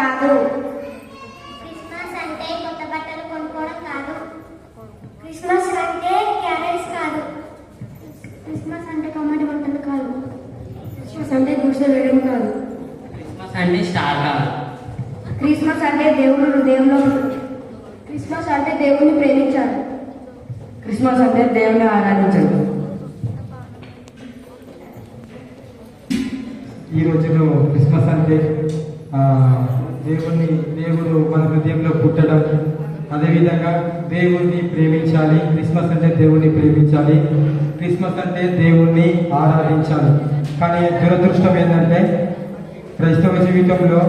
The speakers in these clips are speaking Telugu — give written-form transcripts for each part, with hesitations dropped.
కాదు. క్రిస్మస్ అంటే కొత్త బట్టలు కొనుక్కోవడం కాదు. క్రిస్మస్ అంటే క్యారెట్స్ కాదు. క్రిస్మస్ అంటే కమ్మటి బట్టలు కాదు. క్రిస్మస్ అంటే గుడిసెలు వేయడం కాదు. క్రిస్మస్ అంటే స్టార్ కాదు. క్రిస్మస్ అంటే దేవుడు హృదయంలో క్రిస్మస్ అంటే దేవుని ప్రేమించాడు. క్రిస్మస్ అంటే దేవుని ఆరాధించడం. ఈ రోజులో క్రిస్మస్ అంటే దేవుడు మన హృదయంలో పుట్టడం, అదేవిధంగా దేవుణ్ణి ప్రేమించాలి. క్రిస్మస్ అంటే దేవుణ్ణి ప్రేమించాలి. క్రిస్మస్ అంటే దేవుణ్ణి ఆరాధించాలి. కానీ దురదృష్టం ఏంటంటే క్రైస్తవ జీవితంలో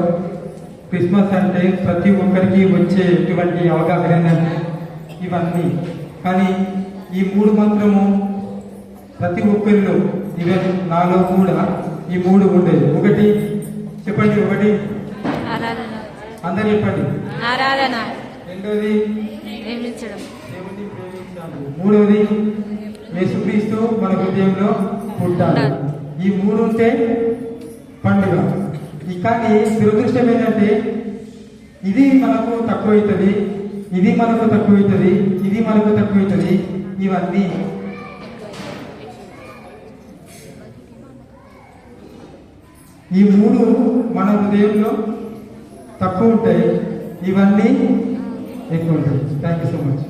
క్రిస్మస్ అంటే ప్రతి ఒక్కరికి వచ్చేటువంటి అవగాహన ఏంటంటే ఇవన్నీ. కానీ ఈ మూడు మాత్రము ప్రతి ఒక్కరిలో ఈవెన్ నాలో కూడా ఈ మూడు ఉండేది. ఒకటి చెప్పండి, ఒకటి అందరు చెప్పండి. ఆరాధన. రెండోది ప్రేమించడం. దేవుణ్ణి ప్రేమించాలి. మూడోది యేసుక్రీస్తు మన హృదయంలో పుట్టాలి. ఈ మూడు ఉంటే పండుగ. కానీ దురదృష్టం ఏంటంటే ఇది మనకు తక్కువవుతుంది, ఇది మనకు తక్కువవుతుంది, ఇది మనకు తక్కువవుతుంది. ఇవన్నీ ఈ మూడు మన హృదయంలో తక్కువ ఉంటాయి, ఇవన్నీ ఎక్కువ ఉంటాయి. Thank you so much.